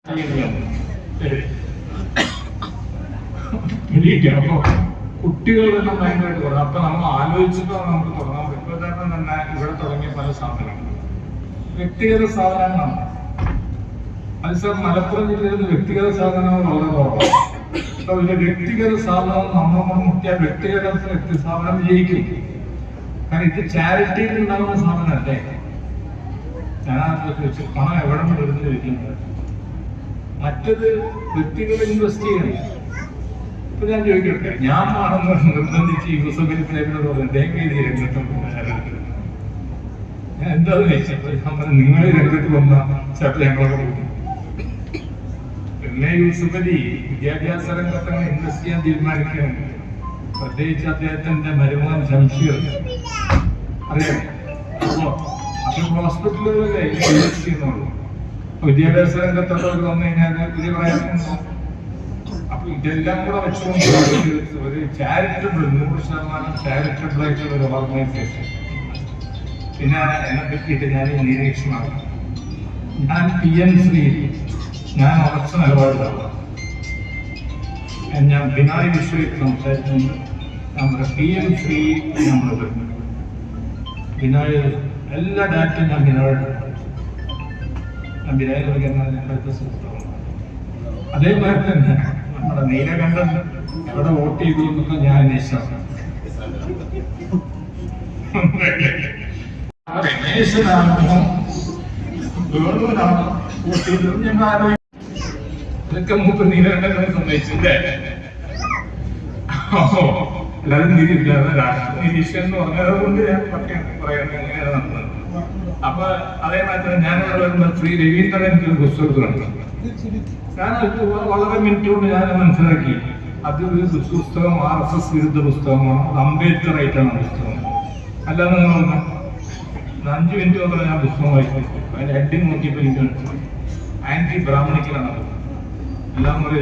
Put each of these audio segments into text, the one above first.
അപ്പൊ കുട്ടികൾ തന്നെ ഭയങ്കരമായിട്ട് തുടങ്ങും. അപ്പൊ നമ്മൾ ആലോചിച്ചിട്ടാണ് നമുക്ക് തുടങ്ങാൻ പറ്റും. ഇപ്പൊ തന്നെ ഇവിടെ തുടങ്ങിയ പല സാധനങ്ങളും വ്യക്തിഗത സാധനങ്ങളാണ്. അത് സാർ മലപ്പുറം ജില്ലയിൽ വ്യക്തിഗത സാധനങ്ങൾ വളരെ കുറവാണ്. അപ്പൊ ഇതിന്റെ വ്യക്തിഗത സാധനം നമ്മൾ മുട്ടിയ വ്യക്തിഗത സാധനം ജയിക്കും. കാരണം ഇത് ചാരിറ്റിയിൽ ഉണ്ടാകുന്ന സാധനമല്ലേ. ഞാൻ പണം എവിടെ നിന്ന് വരുന്നത് ചോദിക്കുന്നത്. മറ്റത് വ്യക്തികൾ ഇൻവെസ്റ്റ് ചെയ്യണം. ഇപ്പൊ ഞാൻ ചോദിക്കട്ടെ, ഞാൻ ആണെന്ന് നിർബന്ധിച്ച് ഞാൻ എന്താ ചോദിച്ചപ്പോൾ നിങ്ങൾ രംഗത്ത് വന്ന ചിലപ്പോൾ ഞങ്ങളൊക്കെ പോകും. പിന്നെ യൂസുഫലി വിദ്യാഭ്യാസ രംഗത്താണ് ഇൻവെസ്റ്റ് ചെയ്യാൻ തീരുമാനിക്കുകയാണ്. പ്രത്യേകിച്ച് അദ്ദേഹത്തിന്റെ മരുമകൻ ശംഷീർ അറിയാം. അപ്പൊ ഹോസ്പിറ്റലുകളിലെ ഇൻവെസ്റ്റ് ചെയ്യുന്നുള്ളൂ. വിദ്യാഭ്യാസ രംഗത്തുള്ളവർ വന്നു കഴിഞ്ഞാൽ വലിയ പ്രയാസമുണ്ടോ? അപ്പൊ ഇതെല്ലാം കൂടെ വെച്ചുകൊണ്ട് ഒരു ചാരിറ്റബിൾ 100% ചാരിറ്റബിൾ ആയിട്ടുള്ള ഒരു ഓർഗനൈസേഷൻ. പിന്നെ എന്നെ പറ്റിയിട്ട് ഞാൻ നിരീക്ഷണമാണ്. ഞാൻ PMC ഞാൻ ഉറച്ച നിലപാടിലാണ്. ഞാൻ ബിനായി വിഷയത്തിൽ സംസാരിച്ചുകൊണ്ട് നമ്മുടെ PMC നമ്മൾ വരുന്നത് ബിനായി എല്ലാ ഡാറ്റയും ഞാൻ ബിനായിട്ട് ബിനായി ഞങ്ങളുടെ സുഹൃത്തുക്കളാണ്. അതേമാതിരി തന്നെ നമ്മുടെ നീലകണ്ഠൻ എവിടെ വോട്ട് ചെയ്തു എന്നൊക്കെ ഞാൻ അന്വേഷിച്ചാണ്. രമേശനാണോ വേണുവിനാണോ വോട്ട് ചെയ്തത് ഞങ്ങൾ ആലോചിക്കും. ഇതൊക്കെ മൂപ്പ് നീലകണ്ഠനെ സംബന്ധിച്ചില്ലേ. അല്ലാതെ നിരീക്ഷ രാഷ്ട്രീയ നിരീക്ഷണം എന്ന് പറഞ്ഞത് കൊണ്ട് ഞാൻ പറയുന്നത് എങ്ങനെയാണ് നടന്നത്. അപ്പൊ അതേമാതിരി ഞാനുള്ള ശ്രീ രവീന്ദ്രൻ എനിക്കൊരു പുസ്തകത്തിൽ കണ്ടു. ഞാൻ വളരെ മിനിറ്റ് കൊണ്ട് ഞാൻ മനസ്സിലാക്കി അത് ഒരു പുസ്തകം RSS വിരുദ്ധ പുസ്തകമാണ്. അംബേദ്കർ ആയിട്ടാണ് പുസ്തകം. അല്ലാതെ നിങ്ങൾ 5 മിനിറ്റ് കൊണ്ട് ഞാൻ പുസ്തകം വായിച്ചു. അതിന്റെ ഹെഡിങ് നോക്കിയപ്പോൾ എനിക്ക് മനസ്സിലായി ആന്റി ബ്രാഹ്മണിക്കലാണ്. എല്ലാം കൂടെ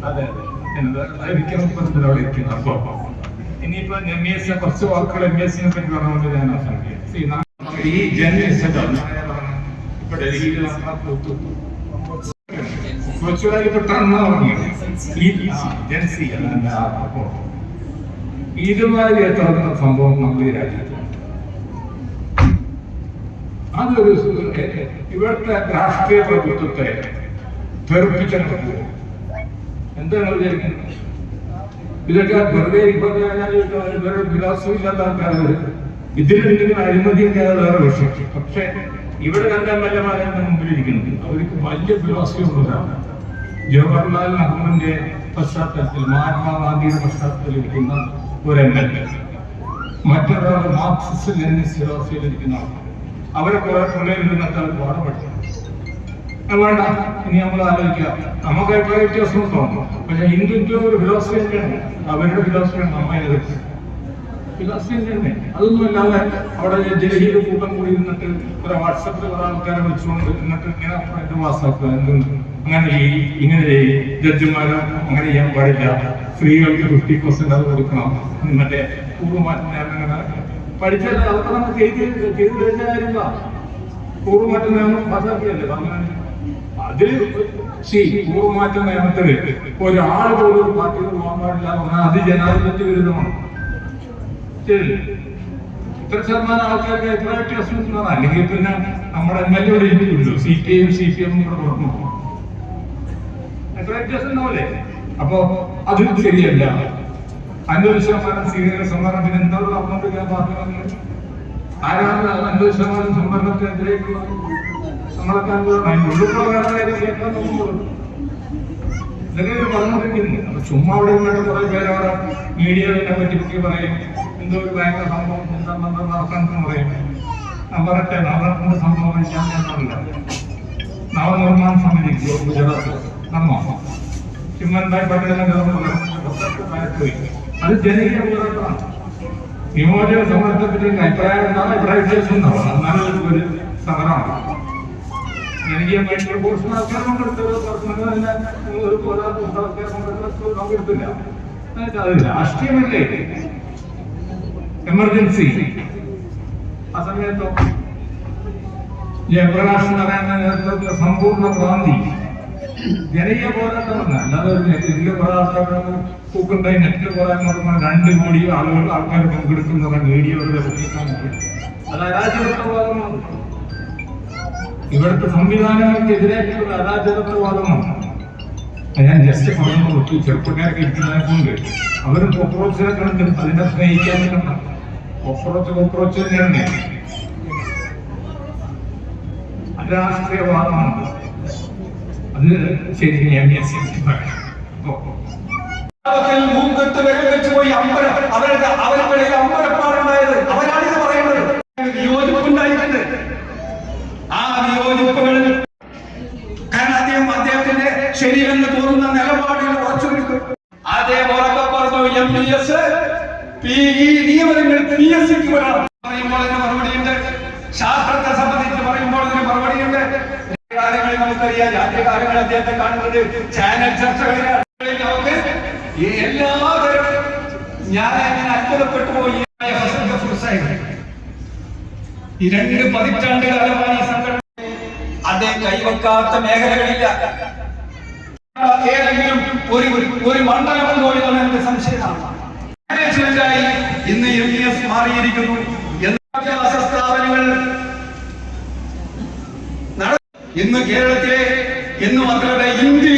അതെ അപ്പൊ ഇനിയിപ്പോ MSc കുറച്ച് വാക്കുകൾ MSc പറ്റി പറഞ്ഞുകൊണ്ട് ഞാൻ അവസാനിക്കാം. ഈ ഇപ്പൊ ഡൽഹിയിൽ ഇതുമാതിരി എത്ര സംഭവം നമ്മുടെ ഈ രാജ്യത്ത് അതൊരു ഇവിടുത്തെ രാഷ്ട്രീയ പ്രഭുത്വത്തെ തെറിപ്പിച്ചു. എന്താണ് വിചാരിക്കുന്നത്? ഇതൊക്കെ വെറുതെ വേറെ വിലാസമില്ലാത്ത ആൾക്കാർ ഇതിലെന്തെങ്കിലും അഴിമതിയൊക്കെ വേറെ വിഷയം. പക്ഷെ ഇവിടെ കണ്ടാൽ വല്ലമാരുടെ മുമ്പിലിരിക്കുന്നത് അവർക്ക് വലിയ ഫിലോസഫിയൊന്നുമില്ല. ജവഹർലാൽ നെഹ്റുവിന്റെ പശ്ചാത്തലത്തിൽ മഹാത്മാഗാന്ധിയുടെ പശ്ചാത്തലത്തിൽ ഇരിക്കുന്ന ഒരു MLA, മറ്റൊരാൾ മാർക്സിസ്റ്റ് ലെനിനിസ്റ്റ് ഫിലോസഫിയിലിരിക്കുന്ന ആൾ. അവരെ കുറെ പിള്ളേരിൽ നിന്നൊക്കെ അവർ പാഠപ്പെട്ടു. വേണ്ട, ഇനി നമ്മൾ ആലോചിക്കുക. നമുക്ക് അഭിപ്രായ വ്യത്യാസം തോന്നും. പക്ഷെ ഹിന്ദുത്വ ഒരു ഫിലോസഫി തന്നെയാണ്. അവരുടെ ഫിലോസഫിയാണ് നമ്മെ എതിർത്ത് ഫിലോസഫി തന്നെ. അതൊന്നും അല്ലാതെ അവിടെ ഡൽഹിയിൽ കൂട്ടം കൂടി ഇരുന്നിട്ട് കുറെ വാട്സപ്പിൽ കുറെ ആൾക്കാരെ വിളിച്ചുകൊണ്ട് എന്നിട്ട് ഇങ്ങനെ ഇത് പാസ്സാക്കുക. അങ്ങനെ ചെയ്യും, ഇങ്ങനെ ചെയ്യും, ജഡ്ജിമാരോ അങ്ങനെ ചെയ്യാൻ പാടില്ല, സ്ത്രീകൾക്ക് 50% അത് കൊടുക്കണം, മറ്റേ പൂർവ്വമാറ്റം അങ്ങനെ പഠിച്ചാൽ അതൊക്കെ നമുക്ക് ചെയ്ത് കഴിഞ്ഞ കാര്യമില്ല. പൂർവ്വമാറ്റ നിയമം പാസ്സാക്കിയല്ലേ അങ്ങനെ. അതിൽ പൂർവ്വമാറ്റ നിയമത്തില് ഒരാൾ പോലും പാർട്ടിയിൽ പോകാൻ പാടില്ല പറഞ്ഞാൽ അത് ജനാധിപത്യ വിരുദ്ധമാണ്. ശരി, ഇത്ര ശതമാനം ആൾക്കാർക്ക് എത്ര വ്യത്യാസം ഉണ്ടെന്നാണ്. അല്ലെങ്കിൽ പിന്നെ നമ്മുടെ MLA ഇവിടെ ഇരിക്കുമല്ലോ, CPI CPM കൂടെ കൊടുക്കണം. എത്ര വ്യത്യാസം ഉണ്ടാവില്ലേ? അപ്പൊ അത് ശരിയല്ല. 50% സ്ത്രീകളുടെ സംവരണത്തിന് എന്താ നടന്നുകൊണ്ടിരിക്കാൻ പാർട്ടി ആരാണ് 50% സംവരണത്തിനെതിരേക്കുള്ള നമ്മളൊക്കെ ഇതൊക്കെ പറഞ്ഞുകൊണ്ടിരിക്കുന്നു. അപ്പൊ ചുമ്മാ അവിടെ നിന്നിട്ട് കുറെ പേര് അവിടെ മീഡിയയെ പറ്റി പറയും, എന്തോ ഒരു ഭയങ്കര സംഭവം നടക്കാൻ പറയും. ഞാൻ പറയട്ടെ, നവരത്ന സംഭവം ഞാൻ പറഞ്ഞില്ല. നവനിർമ്മാണ സമിതി ഗുജറാത്ത് നമ്മ ചിമ്മൻഭായ് പട്ടേലിന്റെ പോയി. അത് ജനകീയ പോരാട്ടമാണ്. വിമോചന സമരത്തെ പറ്റി അഭിപ്രായം ഉണ്ടാകും, അഭിപ്രായ വ്യത്യാസം ഉണ്ടാവും. എന്നാലും ഒരു സമരമാണ്. ജനകീയമായിട്ടുള്ള പോർഷൻ ആൾക്കാർ പങ്കെടുത്തത് ഒരു പങ്കെടുത്തില്ല. അത് രാഷ്ട്രീയമല്ലേ. എമർജൻസി ആ സമയത്തോ ജയപ്രകാശ് നാരായണ നേതൃത്വത്തിലെ സമ്പൂർണ്ണ ക്രാന്തി ജനകീയ പോരാട്ടമാണ്. അല്ലാതെ ഒരു നെറ്റിൽ കുറെ ആൾക്കാർ പൂക്കുണ്ടായി നെറ്റിൽ കുറെ 2 കോടി ആൾക്കാർ പങ്കെടുക്കുന്ന മീഡിയയുടെ അത് അരാജകത്വവാദമാണ്. ഇവിടുത്തെ സംവിധാനങ്ങൾക്കെതിരായിട്ടുള്ള അരാജകത്വവാദമാണ്. ഞാൻ ജസ്റ്റ് പറഞ്ഞു കൊടുത്തു. ചെറുപ്പക്കാരൊക്കെ ഇരിക്കുന്നതിനെ കൊണ്ട് അവരും കോക്രോച്ചിനെ കണ്ട് അതിനെ സ്നേഹിക്കാൻ കണ്ട കോക്രോച്ച് തന്നെയാണ്. അരാഷ്ട്രീയവാദമാണ് അത്. ശരി, മൂക്കെട്ട് വിരൽ വെച്ച് പോയി അവർക്കിടയിൽ അമ്പലപ്പാടുണ്ടായത് അവരാണിത് പറയുന്നത്. വിയോജിപ്പുണ്ടായിട്ടുണ്ട്. ആ വിയോജിപ്പുകൾ കാരണം അദ്ദേഹത്തിന്റെ ശരിയെന്ന് തോന്നുന്ന നിലപാടിൽ ഉറച്ചു നിൽക്കും. അതേപോലെ പറഞ്ഞു MPS നിയമനങ്ങൾ PSCക്ക് വരണം പറയുമ്പോൾ അതിന് മറുപടിയുണ്ട്. ശാസ്ത്രത്തെ സംബന്ധിച്ച് പറയുമ്പോൾ അതിന് മറുപടിയുണ്ട്. കാര്യങ്ങളിൽ നമുക്കറിയാം. രാഷ്ട്രീയ കാര്യങ്ങൾ അദ്ദേഹത്തെ കാണുന്നത് ചാനൽ ചർച്ചകളിലാണ്. എല്ലാതരം ഞാൻ അത്ഭുതപ്പെട്ടു പോയി. ഈ 2 പതിറ്റാണ്ട് കാലമായി സംഘടന അതേ കൈവെക്കാത്ത മേഖലകളില്ല. ഏതെങ്കിലും ഒരു മണ്ഡലമുണ്ടോ എന്നാണ് എന്റെ സംശയമാണ്. മാനേജ്മെന്റായി ഇന്ന് MPS മാറിയിരിക്കുന്നു. വിദ്യാഭ്യാസ സ്ഥാപനങ്ങൾ ഇന്ന് കേരളത്തിലെ എന്ന് മാത്രമല്ല ഇന്ത്യ